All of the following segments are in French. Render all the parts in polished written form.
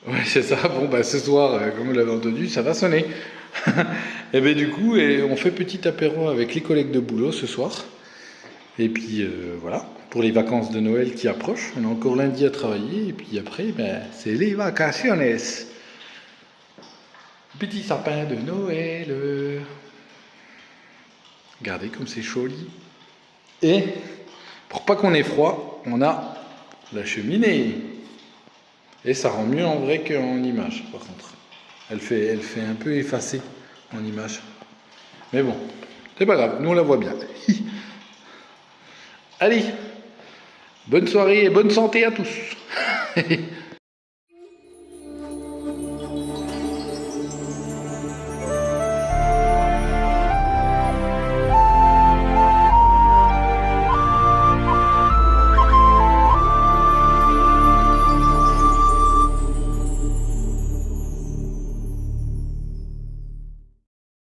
Ouais, c'est ça. Bon, bah ce soir, comme vous l'avez entendu, ça va sonner. Et ben du coup, on fait petit apéro avec les collègues de boulot ce soir. Et puis voilà, pour les vacances de Noël qui approchent. On a encore lundi à travailler. Et puis après, ben, c'est les vacaciones. Petit sapin de Noël. Regardez comme c'est joli. Et pour pas qu'on ait froid, on a la cheminée. Et ça rend mieux en vrai qu'en image, par contre. Elle fait un peu effacée en image. Mais bon, c'est pas grave, nous on la voit bien. Allez, bonne soirée et bonne santé à tous.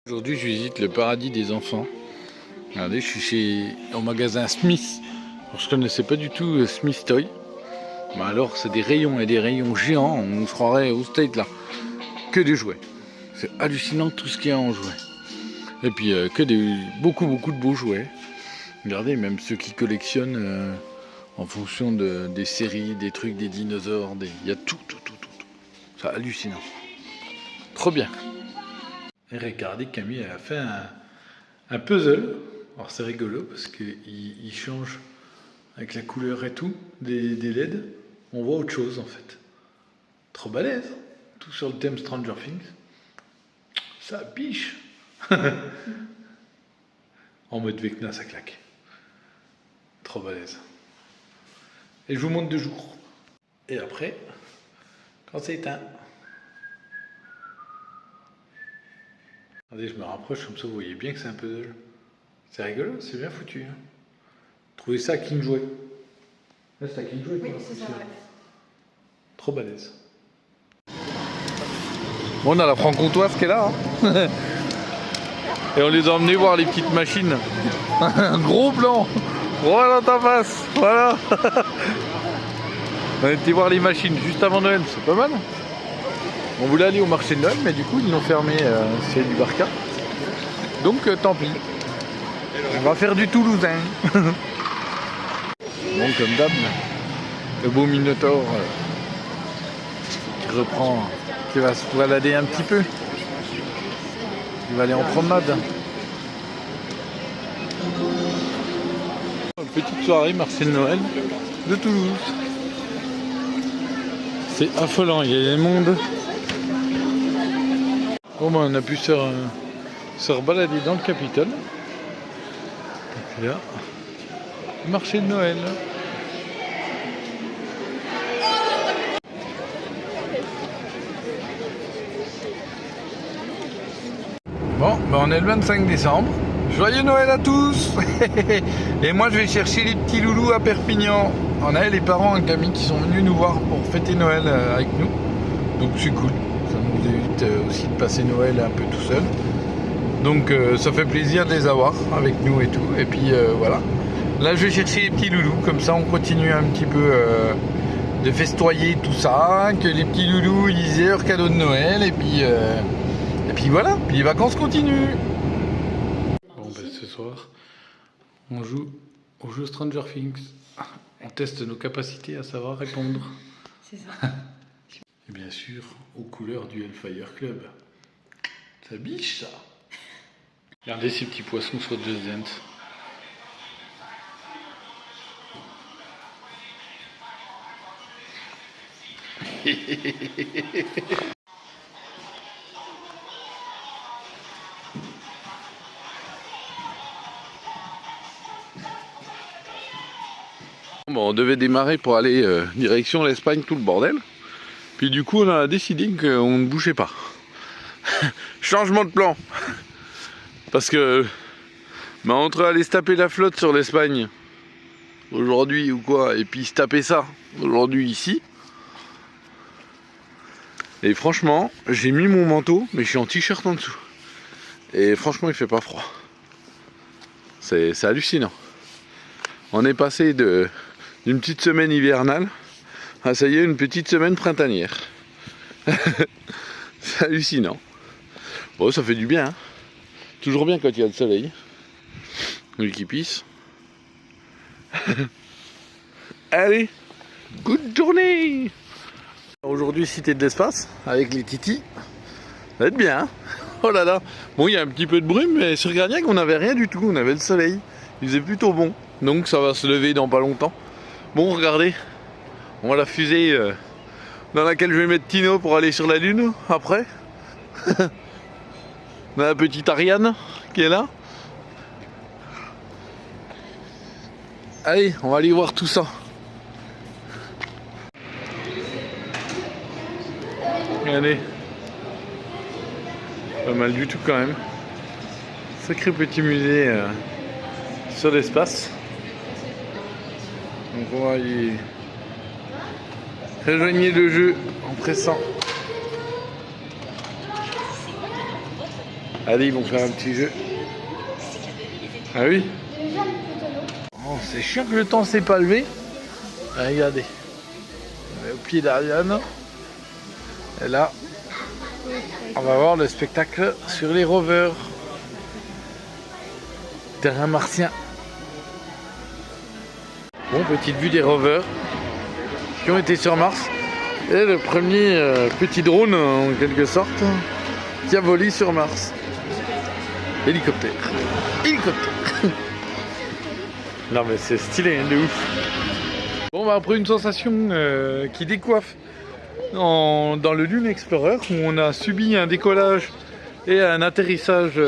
Aujourd'hui, je visite le paradis des enfants. Regardez, je suis au magasin Smith. Alors, je ne connaissais pas du tout Smith Toy. Bah alors, c'est des rayons et des rayons géants. On se croirait au State là. Que des jouets. C'est hallucinant tout ce qu'il y a en jouets. Et puis, beaucoup de beaux jouets. Regardez, même ceux qui collectionnent en fonction des séries, des trucs, des dinosaures. Il y a tout. C'est hallucinant. Trop bien. Et regardez, Camille elle a fait un puzzle. Alors c'est rigolo parce qu'il change avec la couleur et tout des LED. On voit autre chose en fait. Trop balèze. Tout sur le thème Stranger Things. Ça biche. En mode Vecna, ça claque. Trop balèze. Et je vous montre 2 jours. Et après, quand c'est éteint. Regardez, je me rapproche comme ça, vous voyez bien que c'est un puzzle. C'est rigolo, c'est bien foutu. Hein. Trouvez ça à King Jouet. Là, c'est à King Jouet. Oui, c'est ça, ouais. Trop balèze. Bon, on a la franc-comtoise qui est là. Hein. Et on les a emmenés voir les petites machines. Un gros plan. Voilà ta face. Voilà. On a été voir les machines juste avant Noël, c'est pas mal. On voulait aller au marché de Noël, mais du coup ils l'ont fermé, c'est du Barca. Donc tant pis. On va faire du Toulousain. Bon, comme d'hab, le beau Minotaure qui reprend, qui va se balader un petit peu. Il va aller en promenade. Une petite soirée marché de Noël de Toulouse. C'est affolant, il y a des mondes. Bon, ben, on a pu se rebalader dans le Capitole. Et puis là, le marché de Noël. Bon, ben on est le 25 décembre. Joyeux Noël à tous. Et moi je vais chercher les petits loulous à Perpignan. On a les parents et Camille qui sont venus nous voir pour fêter Noël avec nous. Donc c'est cool. Ça nous évite aussi de passer Noël un peu tout seul. Donc ça fait plaisir de les avoir avec nous et tout. Et puis voilà. Là je vais chercher les petits loulous. Comme ça on continue un petit peu de festoyer tout ça. Que les petits loulous ils aient leur cadeau de Noël. Et puis voilà. Puis les vacances continuent. Bon ben ce soir on joue au jeu Stranger Things. On teste nos capacités à savoir répondre. C'est ça. Et bien sûr, aux couleurs du Hellfire Club. Ça biche, ça. Regardez ces petits poissons sur Just Dance. Bon, on devait démarrer pour aller direction l'Espagne, tout le bordel. Puis du coup, on a décidé qu'on ne bougeait pas. Changement de plan. Parce que entre aller se taper la flotte sur l'Espagne aujourd'hui ou quoi, et puis se taper ça aujourd'hui ici. Et franchement, j'ai mis mon manteau, mais je suis en t-shirt en dessous. Et franchement, il fait pas froid. C'est hallucinant. On est passé d'une petite semaine hivernale à ça y est, une petite semaine printanière. C'est hallucinant. Bon, ça fait du bien. Hein. Toujours bien quand il y a le soleil. Lui qui pisse. Allez, good journée. Aujourd'hui, cité de l'espace, avec les titis. Ça va être bien. Hein. Oh là là. Bon, il y a un petit peu de brume, mais sur Garniac, on n'avait rien du tout. On avait le soleil. Il faisait plutôt bon. Donc, ça va se lever dans pas longtemps. Bon, regardez. On voit la fusée dans laquelle je vais mettre Tino pour aller sur la Lune après. On a la petite Ariane qui est là. Allez, on va aller voir tout ça. Regardez. Pas mal du tout quand même. Sacré petit musée sur l'espace. Donc on va y rejoindre le jeu en pressant. Allez, ils vont faire un petit jeu. Ah oui? Oh, c'est chiant que le temps s'est pas levé. Ah, regardez. On est au pied d'Ariane. Et là, on va voir le spectacle sur les rovers. Terrain martien. Bon, petite vue des rovers qui ont été sur Mars. Et le premier petit drone, en quelque sorte, qui a volé sur Mars. Hélicoptère. Hélicoptère. Non mais c'est stylé, hein, de ouf. Bon, bah, après une sensation qui décoiffe dans le Lune Explorer, où on a subi un décollage et un atterrissage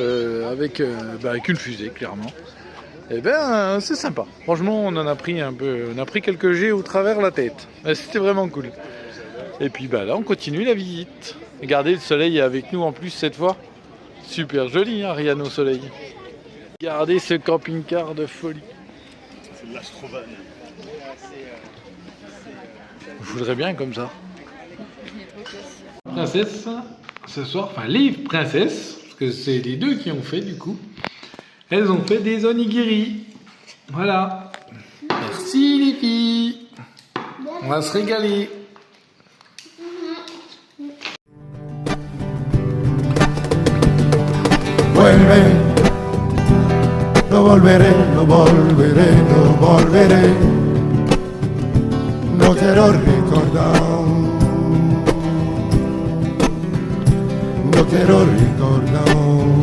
avec une fusée, clairement. Et ben c'est sympa. Franchement, on en a pris un peu, on a pris quelques jets au travers la tête. C'était vraiment cool. Et puis bah là, on continue la visite. Regardez, le soleil est avec nous en plus cette fois. Super joli, hein, Ariane au soleil. Regardez ce camping-car de folie. C'est de l'Astrovan. Je voudrais bien comme ça. Princesse, ce soir, enfin les princesses, parce que c'est les deux qui ont fait du coup. Elles ont fait des onigiri. Voilà. Merci les filles. On va se régaler. Vuelve, no volveré, no volveré, no volveré. No quiero recordar, no quiero recordar.